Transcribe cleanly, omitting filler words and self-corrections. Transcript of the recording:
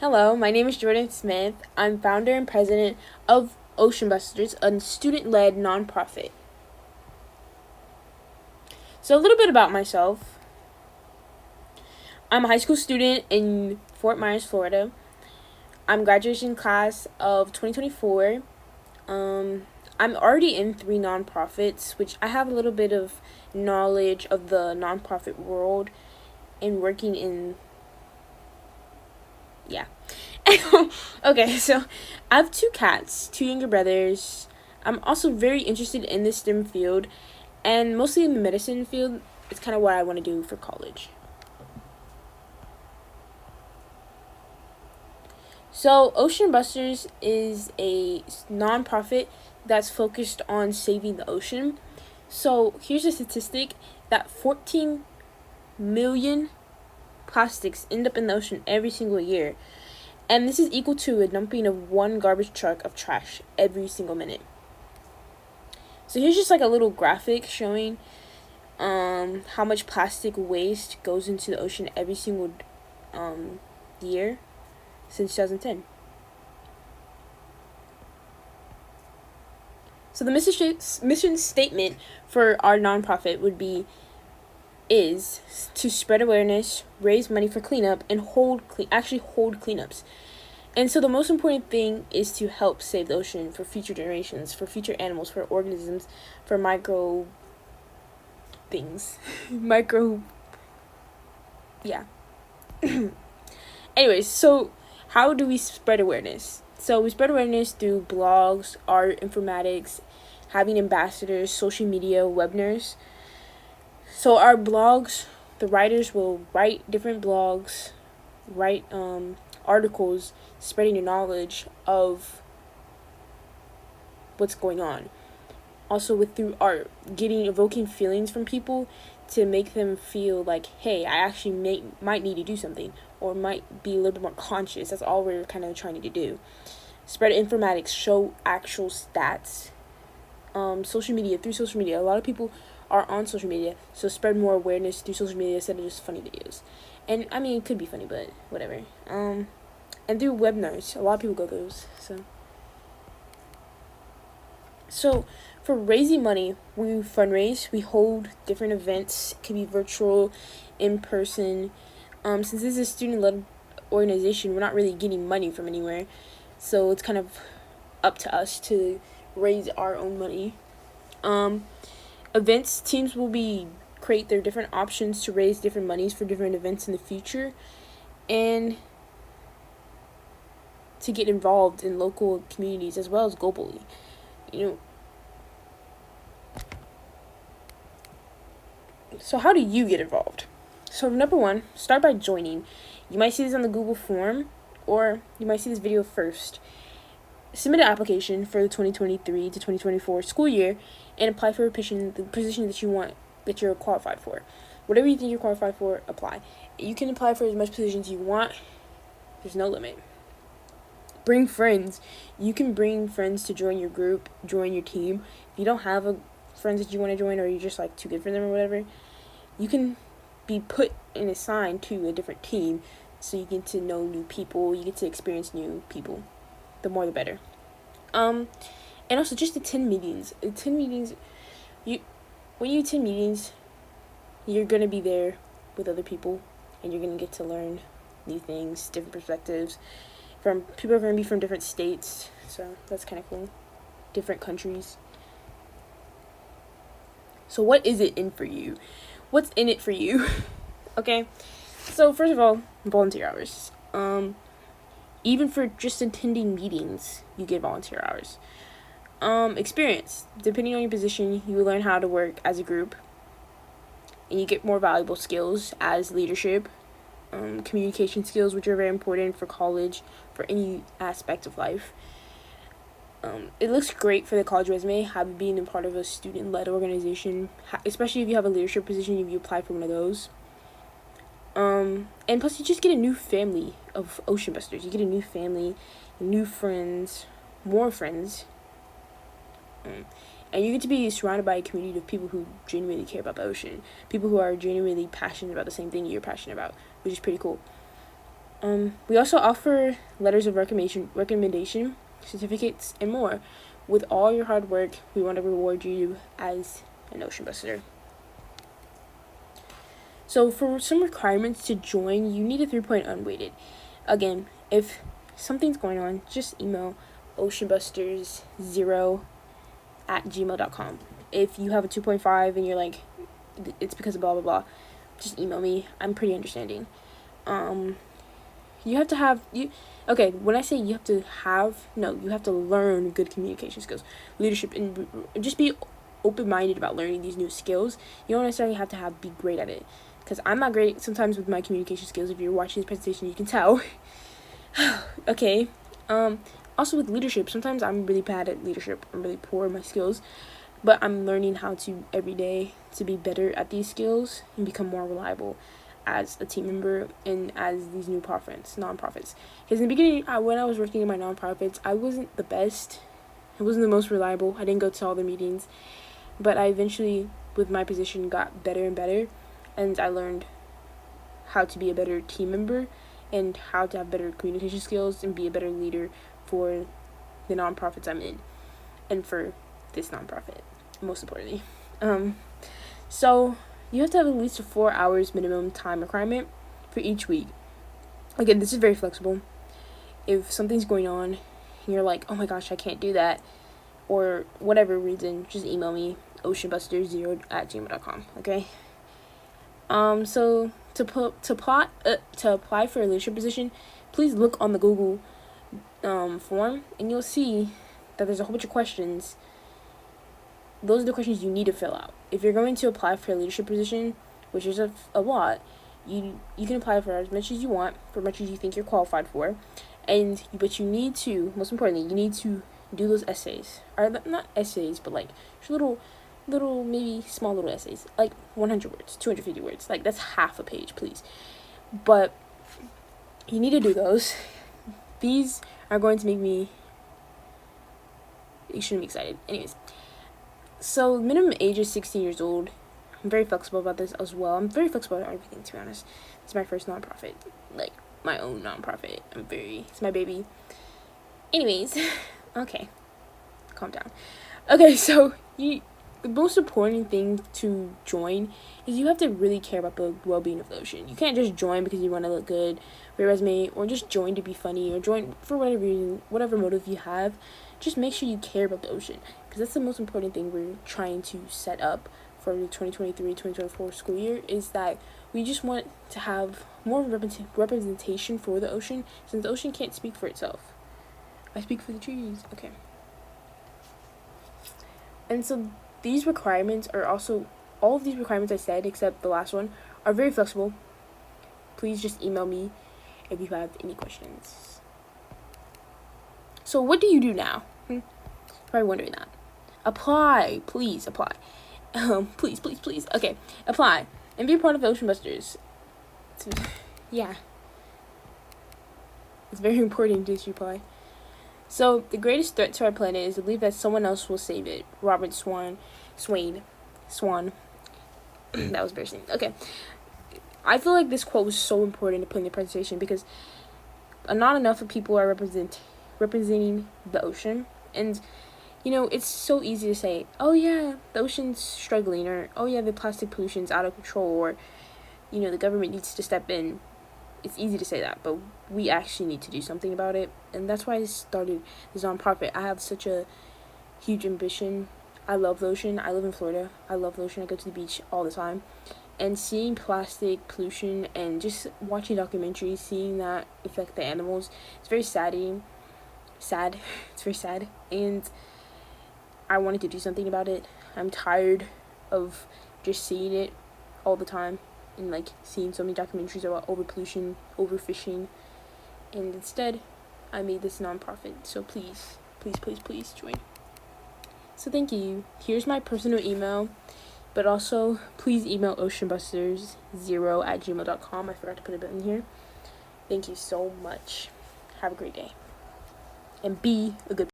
Hello, my name is Jordan Smith. I'm founder and president of Ocean Busters, a student-led nonprofit. So a little bit about myself. I'm a high school student in Fort Myers, Florida. I'm graduation class of 2024. I'm already in 3 nonprofits, which I have a little bit of knowledge of the nonprofit world and working in yeah. Okay, so I have 2 cats, 2 younger brothers. I'm also very interested in the STEM field and mostly in the medicine field. It's kind of what I want to do for college. So, Ocean Busters is a nonprofit that's focused on saving the ocean. So, here's a statistic that 14 million plastics end up in the ocean every single year. And this is equal to a dumping of 1 garbage truck of trash every single minute. So here's just like a little graphic showing how much plastic waste goes into the ocean every single year since 2010. So the mission statement for our nonprofit is to spread awareness, raise money for cleanup, and hold cleanups. And so the most important thing is to help save the ocean for future generations, for future animals, for organisms, for micro things. Yeah. Anyways, so how do we spread awareness? So we spread awareness through blogs, art, informatics, having ambassadors, social media, webinars. So our blogs, the writers will write different blogs, write articles, spreading your knowledge of what's going on. Also through art, evoking feelings from people to make them feel like, hey, I actually might need to do something, or might be a little bit more conscious. That's all we're kind of trying to do. Spread informatics, show actual stats. Through social media. A lot of people are on social media, so spread more awareness through social media instead of just funny videos. And I mean, it could be funny, but whatever. And through webinars, a lot of people go those. So for raising money, we fundraise. We hold different events. It could be virtual, in person. Since this is a student-led organization, we're not really getting money from anywhere, so it's kind of up to us to raise our own money. Events teams will create their different options to raise different monies for different events in the future, and to get involved in local communities as well as globally. So how do you get involved? So number 1, start by joining. You might see this on the Google form, or you might see this video first. Submit an application for the 2023 to 2024 school year and apply for the position that you're qualified for. Whatever you think you're qualified for, apply. You can apply for as much positions you want. There's no limit. Bring friends. You can bring friends to join your group, join your team. If you don't have friends that you want to join, or you're just like too good for them or whatever, you can be put and assigned to a different team, so you get to know new people, you get to experience new people. The more the better. And also just attend meetings. When you attend meetings, you're gonna be there with other people, and you're gonna get to learn new things, different perspectives. People are gonna be from different states, so that's kind of cool. Different countries. So what is it in for you? What's in it for you? Okay. So first of all, volunteer hours. Even for just attending meetings, you get volunteer hours. Experience. Depending on your position, you will learn how to work as a group, and you get more valuable skills as leadership, communication skills, which are very important for college, for any aspect of life. It looks great for the college resume, being a part of a student-led organization, especially if you have a leadership position, if you apply for one of those. And plus you just get a new family of Ocean Busters. You get a new family, new friends, more friends. And you get to be surrounded by a community of people who genuinely care about the ocean. People who are genuinely passionate about the same thing you're passionate about, which is pretty cool. We also offer letters of recommendation, certificates, and more. With all your hard work, we want to reward you as an Ocean Buster. So for some requirements to join, you need a 3.0 unweighted. Again, if something's going on, just email oceanbusters0@gmail.com. If you have a 2.5 and you're like, it's because of blah blah blah, just email me. I'm pretty understanding. You have to have okay, when I say you have to learn good communication skills, leadership, and just be open-minded about learning these new skills. You don't necessarily have to be great at it, because I'm not great sometimes with my communication skills. If you're watching this presentation, you can tell. Okay. Also with leadership, sometimes I'm really bad at leadership. I'm really poor in my skills, but I'm learning how to every day to be better at these skills and become more reliable as a team member and as these new nonprofits. Because in the beginning, when I was working in my nonprofits, I wasn't the best. I wasn't the most reliable. I didn't go to all the meetings, but I eventually, with my position, got better and better, and I learned how to be a better team member and how to have better communication skills and be a better leader for the nonprofits I'm in and for this nonprofit, most importantly. So you have to have at least a 4 hours minimum time requirement for each week. Again, this is very flexible. If something's going on and you're like, oh my gosh, I can't do that, or whatever reason, just email me, oceanbusters0@gmail.com, okay? So to apply for a leadership position, please look on the Google form, and you'll see that there's a whole bunch of questions. Those are the questions you need to fill out. If you're going to apply for a leadership position, which is a lot, you can apply for as much as you want, for as much as you think you're qualified for, but you need to, most importantly, you need to do those essays, or not essays, but like little maybe small little essays, like 100 words, 250 words, like that's half a page, please. But you need to do those. These are going to make me extremely excited. Anyways, so minimum age is 16 years old. I'm very flexible about this as well. I'm very flexible about everything, to be honest. It's my first nonprofit, like my own nonprofit. It's my baby. Anyways, okay, calm down. Okay, so the most important thing to join is you have to really care about the well-being of the ocean. You can't just join because you want to look good for your resume, or just join to be funny, or join for whatever reason, whatever motive you have. Just make sure you care about the ocean, because that's the most important thing we're trying to set up for the 2023-2024 school year, is that we just want to have more representation for the ocean, since the ocean can't speak for itself. I speak for the trees. Okay. And so these requirements are also, all of these requirements I said, except the last one, are very flexible. Please just email me if you have any questions. So what do you do now? Probably wondering that. Apply. Please apply. Please. Okay, apply and be a part of the Ocean Busters. Yeah. It's very important to apply. So, the greatest threat to our planet is to believe that someone else will save it. Robert Swan. That was embarrassing. Okay. I feel like this quote was so important to put in the presentation, because not enough of people are representing the ocean. And, it's so easy to say, oh yeah, the ocean's struggling, or oh yeah, the plastic pollution's out of control, or, the government needs to step in. It's easy to say that, but we actually need to do something about it. And that's why I started this nonprofit. I have such a huge ambition. I love the ocean. I live in Florida. I love the ocean. I go to the beach all the time. And seeing plastic pollution and just watching documentaries, seeing that affect the animals, it's very sad. It's very sad. And I wanted to do something about it. I'm tired of just seeing it all the time, and seeing so many documentaries about overpollution, overfishing, and instead I made this nonprofit. So please join. So thank you. Here's my personal email, but also please email oceanbusters0@gmail.com. I forgot to put it in here. Thank you so much. Have a great day, and be a good